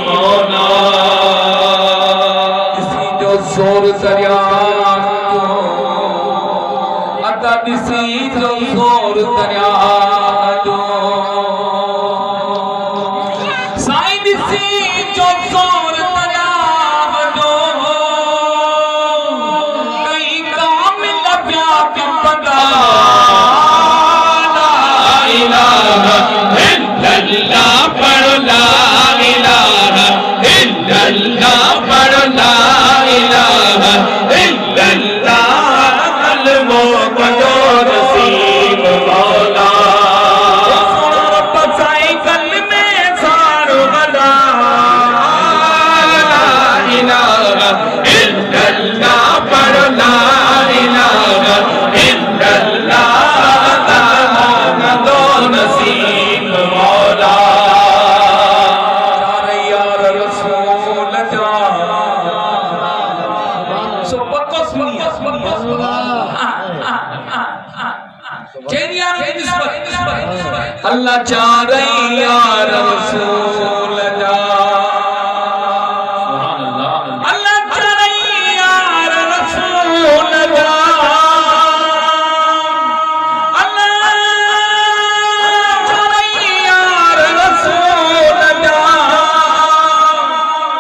मौला किसी जो जोर दरिया अदा किसी जो जोर दरिया जो साईं किसी जो जोर दरिया जो कई काम लभ्या पिंपदा ला इलाहा इल्लल्लाह पढ़ो ला इलाहा इल्लल्लाह पढ़ो ला इलाहा इल्लल्लाह कलमो पढ़ो नसीब मौला पसाई कल में सारो बदा ला इलाहा इल्लल्लाह पढ़ो ला इलाहा इल्लल्लाह कलमो नसीब मौला यार रसूल जा सो पक्को सुनिए चेरिया निस्बत अल्लाह चाह रही यार रसूल जा अल्लाह चाह रही यार रसूल जा अल्लाह चाह रही यार रसूल जा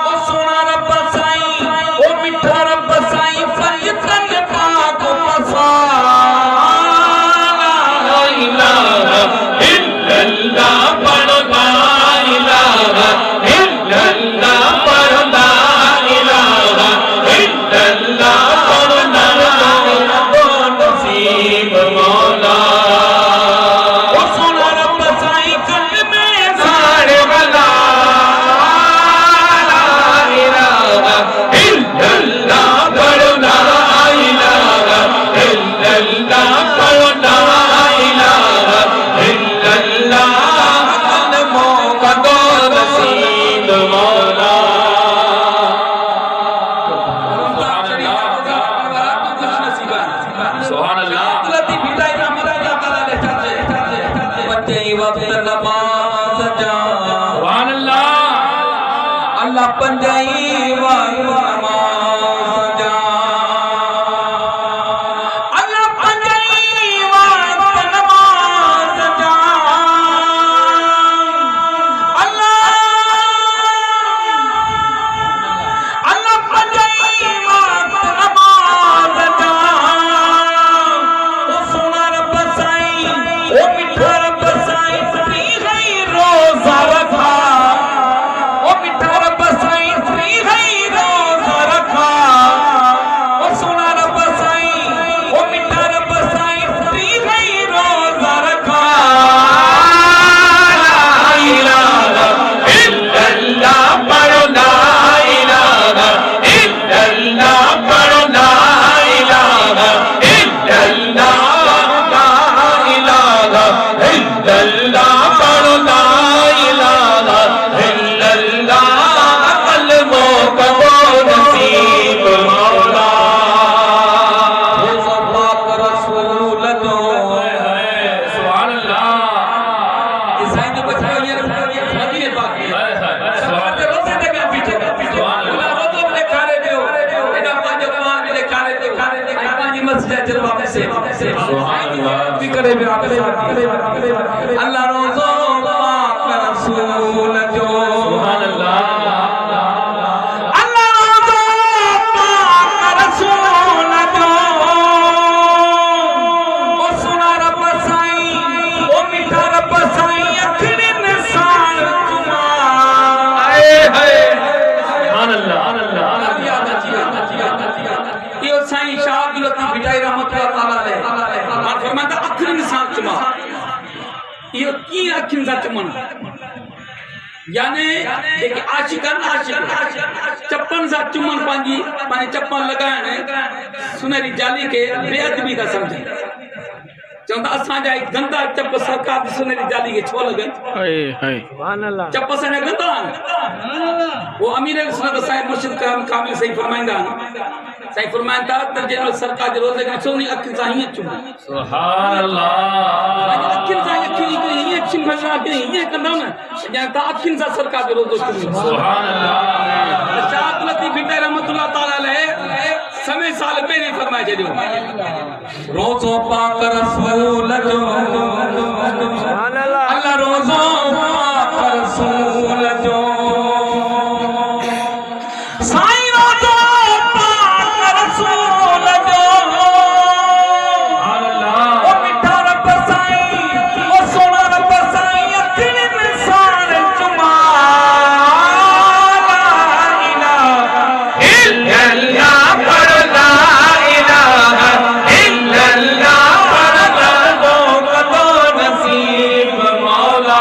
ओ सोना रब साईं ओ मिठा रब साईं फरियतन पाक मसा ला इलाहा इल्लल्लाह पढ़ो ला इलाहा इल्लल्लाह पढ़ो ला इलाहा इल्लल्लाह पढ़ो ला नसीब मौला ओ सोना रब साईं कल में सारे वाला ला इलाहा इल्लल्लाह पढ़ो ला इलाहा इल्लल्लाह पढ़ो ला इलाहा इल्लल्लाह कलमों का दो नसीब मौला सुभान अल्लाह सुभान अल्लाह अल्लाह पंजाई नमाज जा अल्लाह पंजाई नमाज जा अल्लाह अल्लाह पंजाई नमाज जा ओ सोना रब साईं ओ मिठा रब साईं फ्री गई रोजा रखा ओ मिठा रब साईं फ्री गई रोजा रखा ओ सोना रब साईं ओ मिठा रब साईं फ्री गई रोजा रखा ला इलाहा इल्लल्लाह पढ़ो ला इलाहा इल्लल्लाह पढ़ो ला इलाहा इल्लल्लाह ला इलाहा इल्लल्लाह पढ़ो ला इलाहा इल्लल्लाह कलमों का दो नसीब मौला पाक रसूल दो सुभान अल्लाह ईसाई ने बचा लिया मदीने पाक में सवाते रोजे तक पीछे अल्लाह रोजो में खाने दियो एना पांच पांच में खाने दे पांच मस्जिद जलवा से सुभान अल्लाह भी करे भी आप अल्लाह रोजो पाक रसूल जो सुभान अल्लाह अल्लाह रोजो पाक रसूल जो ओ सुना रब साईं ओ मिठा रब साईं अखरी निशान तुमा आए हाय सुभान अल्लाह यो साईं शाह अब्दुल लतीफ भिटाई रहमतुल्लाह ताला अलैह और फरमाता अखरी निशान तुमा यो की अखिन सा चमन यानी जेके आशिकन चप्पन सा चुमन पांजी पानी चप्पन लगाने सुनहरी जाली के बेअदबी का समझे चवंदा असां जा गंदा चप सरकार दी सुनहरी जाली के छो लगन सुभान अल्लाह चप असां जा गंदा वो अमीर सुन्नत साहिब मुर्शिद कामिल सही फरमाइंदा साईं फरमाइनि था त जंहिं सरकार जे रोज़े खे ॾिसो नी अखियुनि सां हीअं चुमो सुभान अल्लाह अखियुनि सां अखियुनि हीअं चिंभा हीअं कंदा न ॼण त अखियुनि सां सरकार जो रोज़ो चुमो सुभान अल्लाह शाह लतीफ़ भिटाई रहमतुल्लाह ताला अलैह समय साल पहिरीं फरमाए छॾियो रोज़ो पाक रसूल जो अल्लाह रोज़ो पाक रसूल जो साईं रोज़ो पाक रसूल जो ओ मिठा रब साईं ओ सोना रब साईं अखियुनि में साण चुमा ला इलाहा इल्लल्लाह पर ला इलाहा इल्लल्लाह पर दो कदो नसीब मौला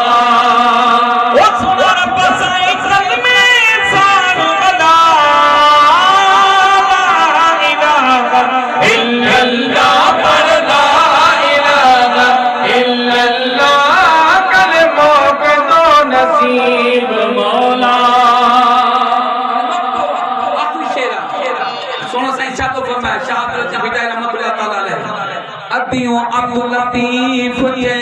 ओ सोना रब साईं कल में साण अदा ला इलाहा इल्लल्लाह पर ला इलाहा इल्लल्लाह कलमो कदो नसीब मौला आखिरी शेर सुनो साईं छा तो फरमाया शाह लतीफ़ भिटाई रहमतुल्लाह ताला अलैह अदियों अब्दुल लतीफ जे